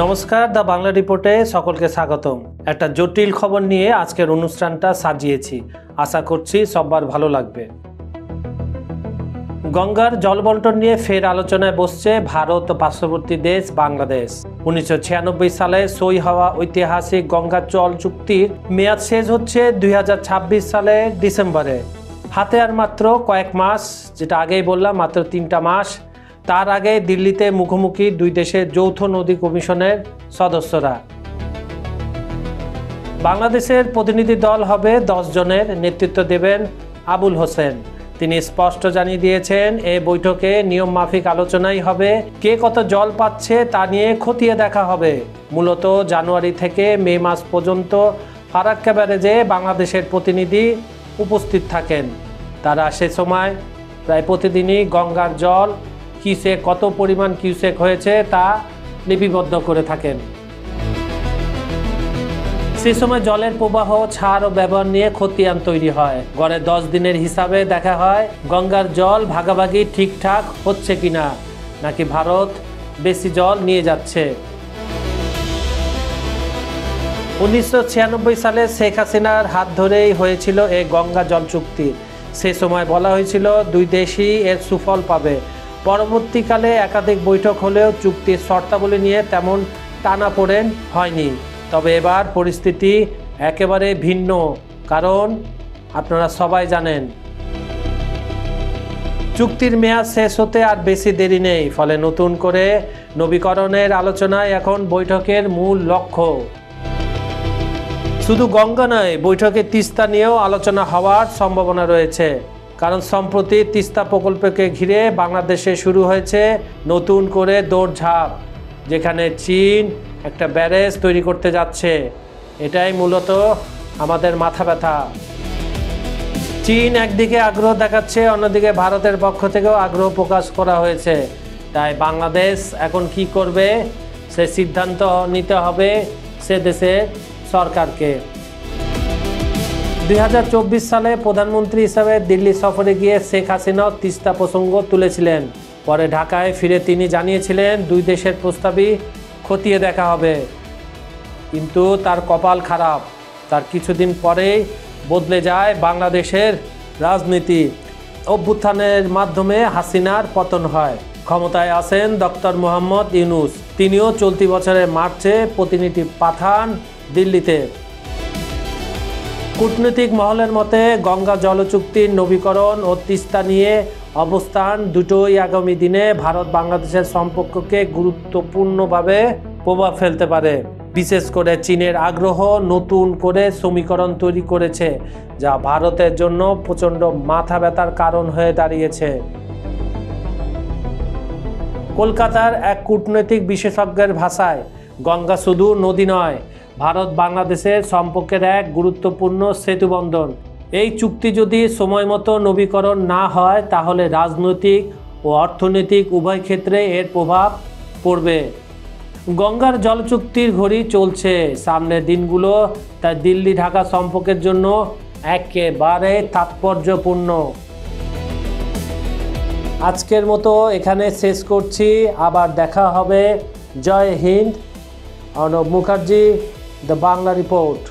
নমস্কার, দ্য বাংলা রিপোর্টে সকলকে স্বাগতম। একটা জটিল খবর নিয়ে আজকের অনুষ্ঠানটা সাজিয়েছি। আশা করছি সবার ভালো লাগবে। গঙ্গার জল বন্টন নিয়ে ফের আলোচনায় বসছে ভারত ও পার্শ্ববর্তী দেশ বাংলাদেশ। 1996 সালে সই হওয়া ঐতিহাসিক গঙ্গা জল চুক্তির মেয়াদ শেষ হচ্ছে 2026 সালের ডিসেম্বরে। হাতে আর মাত্র কয়েক মাস, যেটা আগেই বললাম, মাত্র 3টা মাস। তার আগে দিল্লিতে মুখোমুখি দুই দেশের যৌথ নদী কমিশনের সদস্যরা। বাংলাদেশের প্রতিনিধি দল হবে 10 জনের, নেতৃত্ব দেবেন আবুল হোসেন। তিনি স্পষ্ট জানিয়ে দিয়েছেন, এই বৈঠকে নিয়ম মাফিক আলোচনাই হবে। কে কত জল পাচ্ছে তা নিয়ে খতিয়ে দেখা হবে। মূলত জানুয়ারি থেকে মে মাস পর্যন্ত ফারাক্কা ব্যারেজে বাংলাদেশের প্রতিনিধি উপস্থিত থাকেন। তারা সে সময় প্রায় প্রতিদিনই গঙ্গার জল কিউসেক, কত পরিমাণ কিউসেক হয়েছে তা লিপিবদ্ধ করে থাকেন। সে সময় জলের প্রবাহ, ছাড় ও ব্যবহার নিয়ে খতিয়ান তৈরি হয়। গড়ে 10 দিনের হিসাবে দেখা হয় গঙ্গার জল ভাগাভাগি ঠিকঠাক হচ্ছে কিনা, নাকি ভারত বেশি জল নিয়ে যাচ্ছে। 1996 সালে শেখ হাসিনার হাত ধরেই হয়েছিল এই গঙ্গা জল চুক্তি। সে সময় বলা হয়েছিল দুই দেশই এর সুফল পাবে। পরবর্তীকালে একাধিক বৈঠক হলেও চুক্তির শর্তাবলী নিয়ে তেমন টানাপোড়েন হয়নি। তবে এবার পরিস্থিতি একেবারে ভিন্ন, কারণ আপনারা সবাই জানেন চুক্তির মেয়াদ শেষ হতে আর বেশি দেরি নেই। ফলে নতুন করে নবীকরণের আলোচনায় এখন বৈঠকের মূল লক্ষ্য। শুধু গঙ্গা নয়, বৈঠকে তিস্তা নিয়েও আলোচনা হওয়ার সম্ভাবনা রয়েছে। কারণ সম্প্রতি তিস্তা প্রকল্পকে ঘিরে বাংলাদেশে শুরু হয়েছে নতুন করে দৌড়ঝাঁপ, যেখানে চীন একটা ব্যারেজ তৈরি করতে যাচ্ছে। এটাই মূলত আমাদের মাথা ব্যথা। চীন একদিকে আগ্রহ দেখাচ্ছে, অন্যদিকে ভারতের পক্ষ থেকেও আগ্রহ প্রকাশ করা হয়েছে। তাই বাংলাদেশ এখন কি করবে সে সিদ্ধান্ত নিতে হবে সে দেশের সরকারকে। 2024 সালে প্রধানমন্ত্রী হিসাবে দিল্লি সফরে গিয়ে শেখ হাসিনাও তিস্তা প্রসঙ্গ তুলেছিলেন। পরে ঢাকায় ফিরে তিনি জানিয়েছিলেন দুই দেশের প্রস্তাবই খতিয়ে দেখা হবে। কিন্তু তার কপাল খারাপ, তার কিছুদিন পরেই বদলে যায় বাংলাদেশের রাজনীতি। অভ্যুত্থানের মাধ্যমে হাসিনার পতন হয়। ক্ষমতায় আসেন ডক্টর মোহাম্মদ ইউনূস। তিনিও চলতি বছরের মার্চে প্রতিনিধি পাঠান দিল্লিতে। কূটনৈতিক মহলের মতে গঙ্গা জল চুক্তির নবীকরণ ও তিস্তা নিয়ে অবস্থান দুটোই আগামী দিনে ভারত বাংলাদেশের সম্পর্ককে গুরুত্বপূর্ণভাবে প্রভাব ফেলতে পারে। বিশেষ করে চীনের আগ্রহ নতুন করে সমীকরণ তৈরি করেছে, যা ভারতের জন্য প্রচণ্ড মাথা ব্যথার কারণ হয়ে দাঁড়িয়েছে। কলকাতার এক কূটনৈতিক বিশেষজ্ঞের ভাষায়, গঙ্গা শুধু নদী নয়, ভারত বাংলাদেশের সম্পর্কের এক গুরুত্বপূর্ণ সেতুবন্ধন। এই চুক্তি যদি সময় মতো নবীকরণ না হয়, তাহলে রাজনৈতিক ও অর্থনৈতিক উভয় ক্ষেত্রে এর প্রভাব পড়বে। গঙ্গার জল চুক্তির ঘড়ি চলছে। সামনের দিনগুলো তাই দিল্লি ঢাকা সম্পর্কের জন্য একেবারে তাৎপর্যপূর্ণ। আজকের মতো এখানে শেষ করছি। আবার দেখা হবে। জয় হিন্দ। Arnab Mukherjee, The Bangla report.